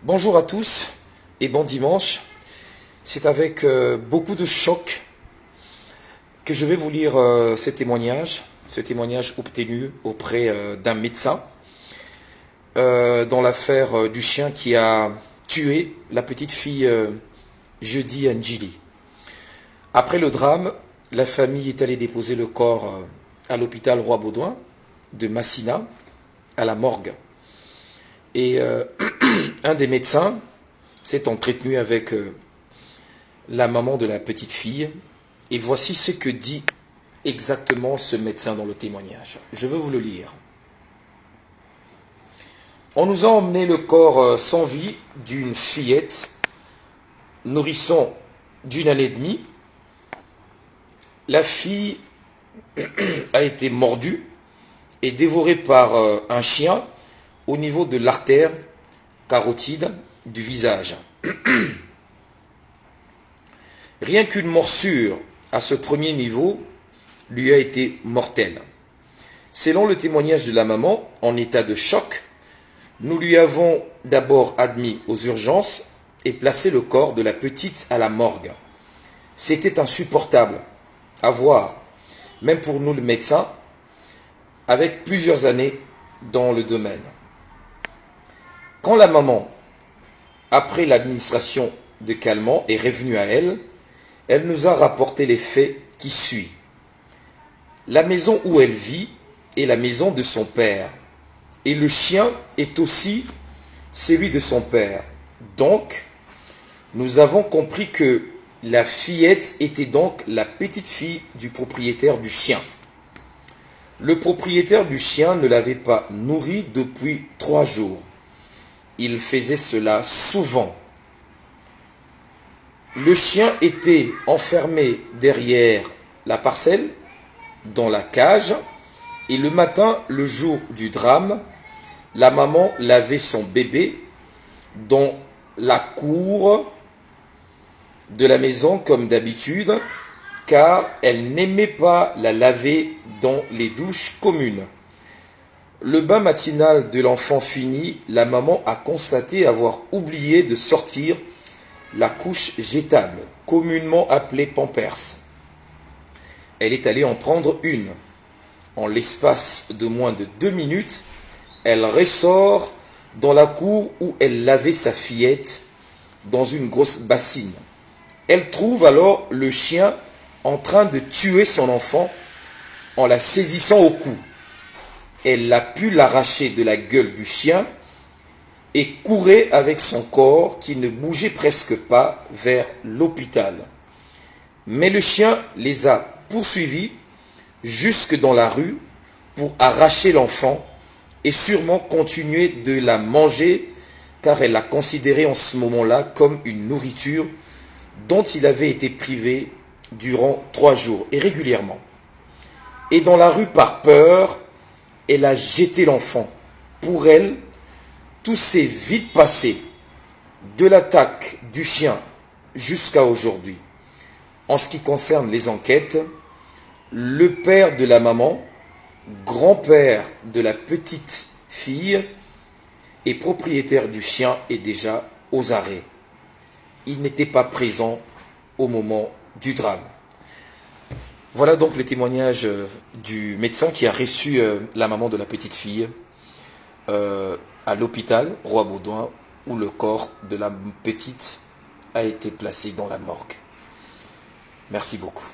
Bonjour à tous et bon dimanche. C'est avec beaucoup de choc que je vais vous lire ce témoignage obtenu auprès d'un médecin dans l'affaire du chien qui a tué la petite fille jeudi Njili. Après le drame, la famille est allée déposer le corps à l'hôpital Roi-Baudouin de Massina, à la morgue. Et un des médecins s'est entretenu avec la maman de la petite fille. Et voici ce que dit exactement ce médecin dans le témoignage. Je veux vous le lire. On nous a emmené le corps sans vie d'une fillette, nourrisson d'une année et demie. La fille a été mordue et dévorée par un chien au niveau de l'artère carotide du visage. Rien qu'une morsure à ce premier niveau lui a été mortelle. Selon le témoignage de la maman, en état de choc, nous lui avons d'abord admis aux urgences et placé le corps de la petite à la morgue. C'était insupportable à voir, même pour nous le médecin, avec plusieurs années dans le domaine. Quand la maman, après l'administration de calmants, est revenue à elle, elle nous a rapporté les faits qui suivent. La maison où elle vit est la maison de son père, et le chien est aussi celui de son père. Donc, nous avons compris que la fillette était donc la petite fille du propriétaire du chien. Le propriétaire du chien ne l'avait pas nourrie depuis 3 jours. Il faisait cela souvent. Le chien était enfermé derrière la parcelle, dans la cage, et le matin, le jour du drame, la maman lavait son bébé dans la cour de la maison comme d'habitude, car elle n'aimait pas la laver dans les douches communes. Le bain matinal de l'enfant fini, la maman a constaté avoir oublié de sortir la couche jetable, communément appelée Pampers. Elle est allée en prendre une. En l'espace de moins de 2 minutes, elle ressort dans la cour où elle lavait sa fillette dans une grosse bassine. Elle trouve alors le chien en train de tuer son enfant en la saisissant au cou. Elle a pu l'arracher de la gueule du chien et courait avec son corps qui ne bougeait presque pas vers l'hôpital. Mais le chien les a poursuivis jusque dans la rue pour arracher l'enfant et sûrement continuer de la manger car elle l'a considérée en ce moment-là comme une nourriture dont il avait été privé durant 3 jours et régulièrement. Et dans la rue par peur, elle a jeté l'enfant. Pour elle, tout s'est vite passé, de l'attaque du chien jusqu'à aujourd'hui. En ce qui concerne les enquêtes, le père de la maman, grand-père de la petite fille et propriétaire du chien est déjà aux arrêts. Il n'était pas présent au moment du drame. Voilà donc le témoignage du médecin qui a reçu la maman de la petite fille à l'hôpital Roi-Baudouin où le corps de la petite a été placé dans la morgue. Merci beaucoup.